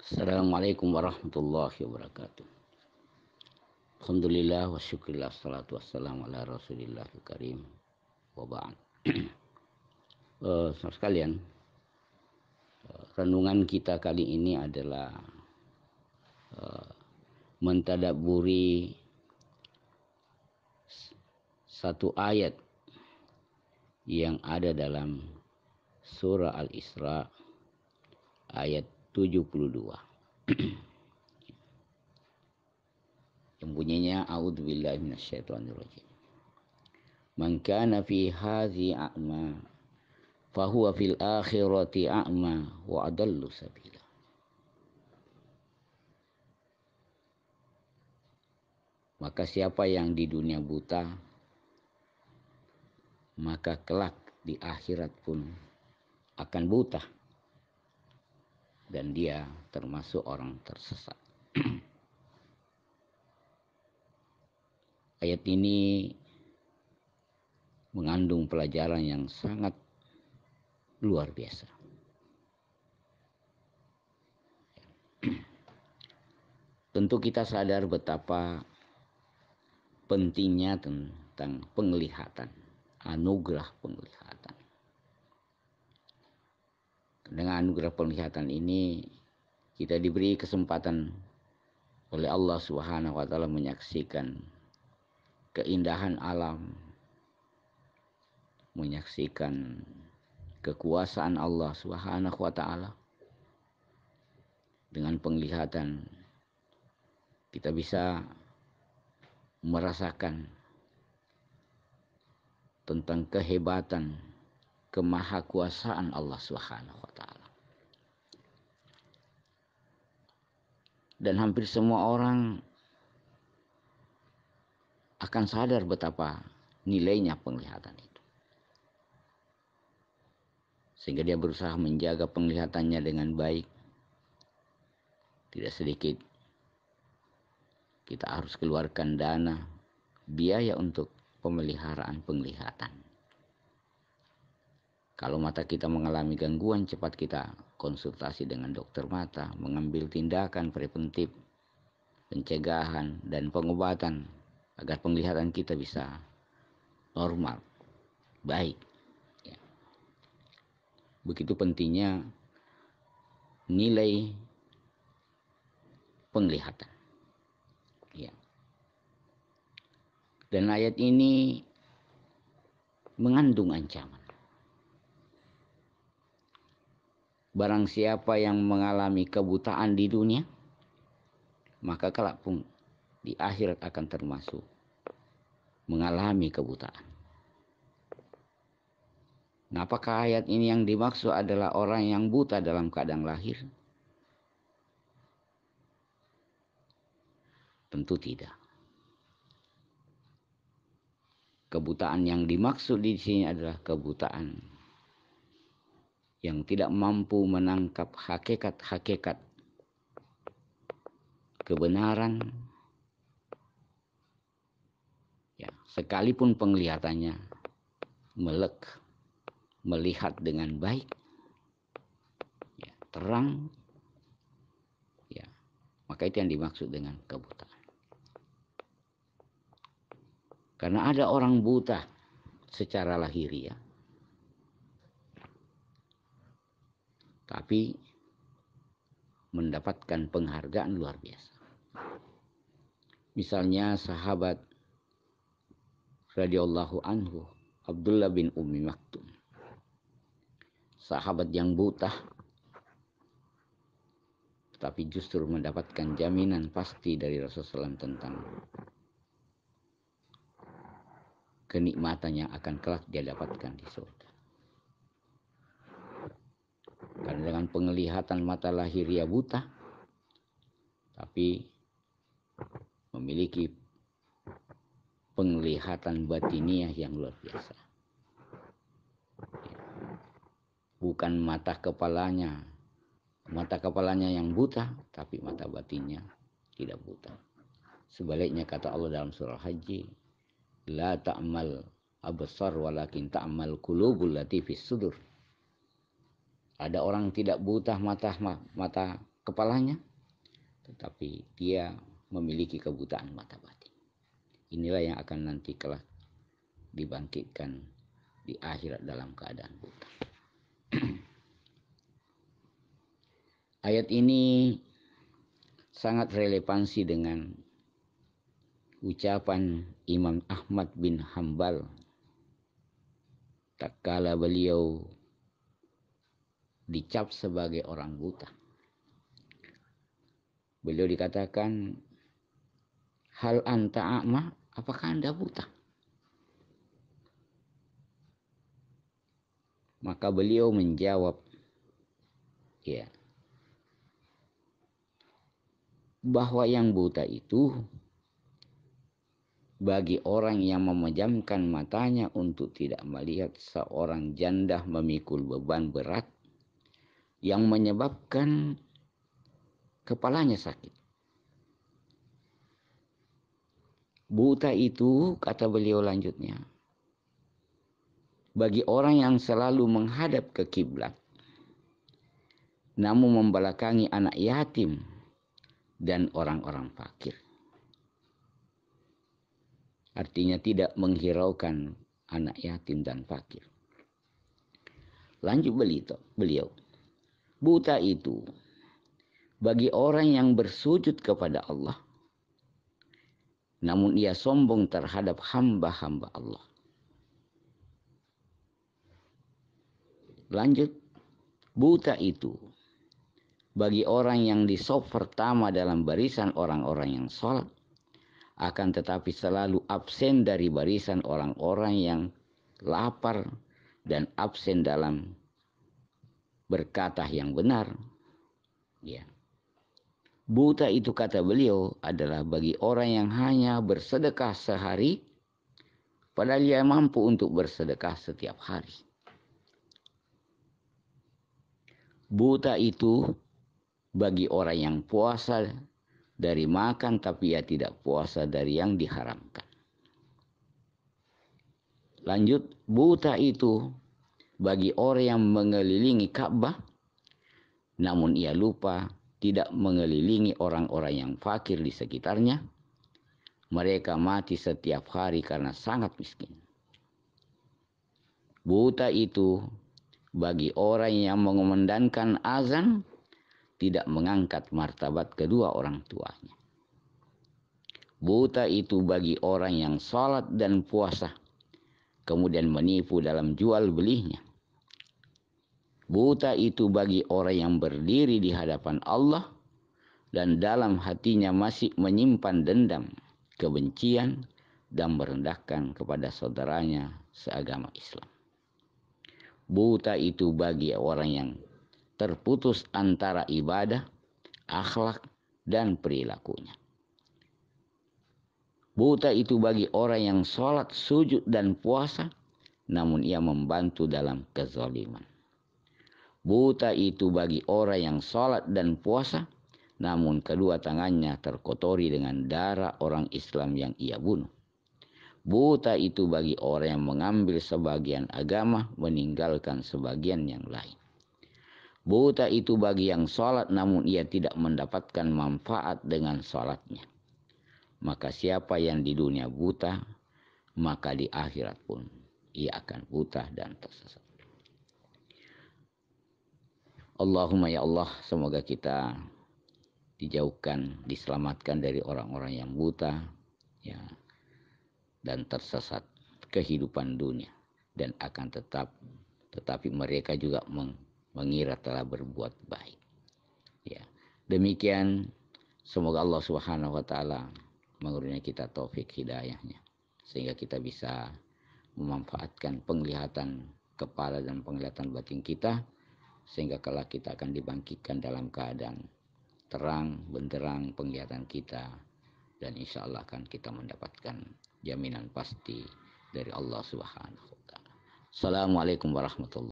Assalamualaikum warahmatullahi wabarakatuh. Alhamdulillah wa syukurillah salatu wassalamu ala rasulillahil karim wa ba'd. Saudara sekalian, renungan kita kali ini adalah mentadabburi satu ayat yang ada dalam surah Al-Isra ayat 72. Yang bunyinya a'udzubillahi minasyaitonirrajim. Man kana fi hadhi a'ma fahuwa fil akhirati a'ma wa adallu sabila. Maka siapa yang di dunia buta, maka kelak di akhirat pun akan buta, dan dia termasuk orang tersesat. Ayat ini mengandung pelajaran yang sangat luar biasa. Tentu kita sadar betapa pentingnya tentang penglihatan, anugerah penglihatan. Dengan anugerah penglihatan ini kita diberi kesempatan oleh Allah Subhanahu wa taala menyaksikan keindahan alam, menyaksikan kekuasaan Allah Subhanahu wa taala. Dengan penglihatan kita bisa merasakan tentang kehebatan, kemahakuasaan Allah Subhanahu wa taala. Dan hampir semua orang akan sadar betapa nilainya penglihatan itu. Sehingga dia berusaha menjaga penglihatannya dengan baik. Tidak sedikit kita harus keluarkan dana, biaya untuk pemeliharaan penglihatan. Kalau mata kita mengalami gangguan, cepat kita konsultasi dengan dokter mata, mengambil tindakan preventif, pencegahan, dan pengobatan agar penglihatan kita bisa normal, baik. Ya. Begitu pentingnya nilai penglihatan. Ya. Dan ayat ini mengandung ancaman. Barang siapa yang mengalami kebutaan di dunia, maka kelak pun di akhirat akan termasuk mengalami kebutaan. Nah, apakah ayat ini yang dimaksud adalah orang yang buta dalam keadaan lahir? Tentu tidak. Kebutaan yang dimaksud di sini adalah kebutaan yang tidak mampu menangkap hakikat-hakikat kebenaran. Ya, sekalipun penglihatannya melek, melihat dengan baik, ya, terang, ya, maka itu yang dimaksud dengan kebutaan. Karena ada orang buta secara lahiriah, tapi mendapatkan penghargaan luar biasa. Misalnya sahabat radhiyallahu anhu Abdullah bin Ummi Maktum, sahabat yang buta, tapi justru mendapatkan jaminan pasti dari Rasulullah SAW tentang kenikmatan yang akan kelak dia dapatkan di surga. Karena dengan penglihatan mata lahiriah buta, tapi memiliki penglihatan batiniah yang luar biasa. Bukan mata kepalanya yang buta, tapi mata batinnya tidak buta. Sebaliknya kata Allah dalam surah Haji, la ta'mal absar walakin ta'mal qulubul lati fis sudur. Ada orang tidak buta mata kepalanya, tetapi dia memiliki kebutaan mata batin. Inilah yang akan nanti kelak dibangkitkan di akhirat dalam keadaan buta. Ayat ini sangat relevansi dengan ucapan Imam Ahmad bin Hambal tatkala beliau dicap sebagai orang buta. Beliau dikatakan, hal anta a'ma, apakah anda buta? Maka beliau menjawab, ya, bahwa yang buta itu bagi orang yang memejamkan matanya untuk tidak melihat seorang janda memikul beban berat yang menyebabkan kepalanya sakit. Buta itu, kata beliau lanjutnya, bagi orang yang selalu menghadap ke kiblat, namun membelakangi anak yatim dan orang-orang fakir. Artinya tidak menghiraukan anak yatim dan fakir. Lanjut beliau, buta itu bagi orang yang bersujud kepada Allah, namun ia sombong terhadap hamba-hamba Allah. Lanjut, buta itu bagi orang yang di saf pertama dalam barisan orang-orang yang sholat, akan tetapi selalu absen dari barisan orang-orang yang lapar dan absen dalam berkata yang benar. Ya. Buta itu, kata beliau, adalah bagi orang yang hanya bersedekah sehari, padahal dia mampu untuk bersedekah setiap hari. Buta itu bagi orang yang puasa dari makan, tapi ia tidak puasa dari yang diharamkan. Lanjut, buta itu bagi orang yang mengelilingi Ka'bah, namun ia lupa tidak mengelilingi orang-orang yang fakir di sekitarnya. Mereka mati setiap hari karena sangat miskin. Buta itu bagi orang yang mengumandangkan azan, tidak mengangkat martabat kedua orang tuanya. Buta itu bagi orang yang sholat dan puasa, kemudian menipu dalam jual belinya. Buta itu bagi orang yang berdiri di hadapan Allah dan dalam hatinya masih menyimpan dendam, kebencian, dan merendahkan kepada saudaranya seagama Islam. Buta itu bagi orang yang terputus antara ibadah, akhlak, dan perilakunya. Buta itu bagi orang yang sholat, sujud, dan puasa, namun ia membantu dalam kezaliman. Buta itu bagi orang yang sholat dan puasa, namun kedua tangannya terkotori dengan darah orang Islam yang ia bunuh. Buta itu bagi orang yang mengambil sebagian agama, meninggalkan sebagian yang lain. Buta itu bagi yang sholat namun ia tidak mendapatkan manfaat dengan sholatnya. Maka siapa yang di dunia buta, maka di akhirat pun ia akan buta dan tersesat. Allahumma ya Allah, semoga kita dijauhkan, diselamatkan dari orang-orang yang buta, ya, dan tersesat kehidupan dunia, dan akan tetapi mereka juga mengira telah berbuat baik. Ya, demikian, semoga Allah Subhanahu wa taala mengurniai kita taufik hidayahnya sehingga kita bisa memanfaatkan penglihatan kepala dan penglihatan batin kita, sehingga kalau kita akan dibangkitkan dalam keadaan terang benderang penglihatan kita, dan insya Allah akan kita mendapatkan jaminan pasti dari Allah Subhanahu wa taala. Assalamualaikum warahmatullahi wabarakatuh.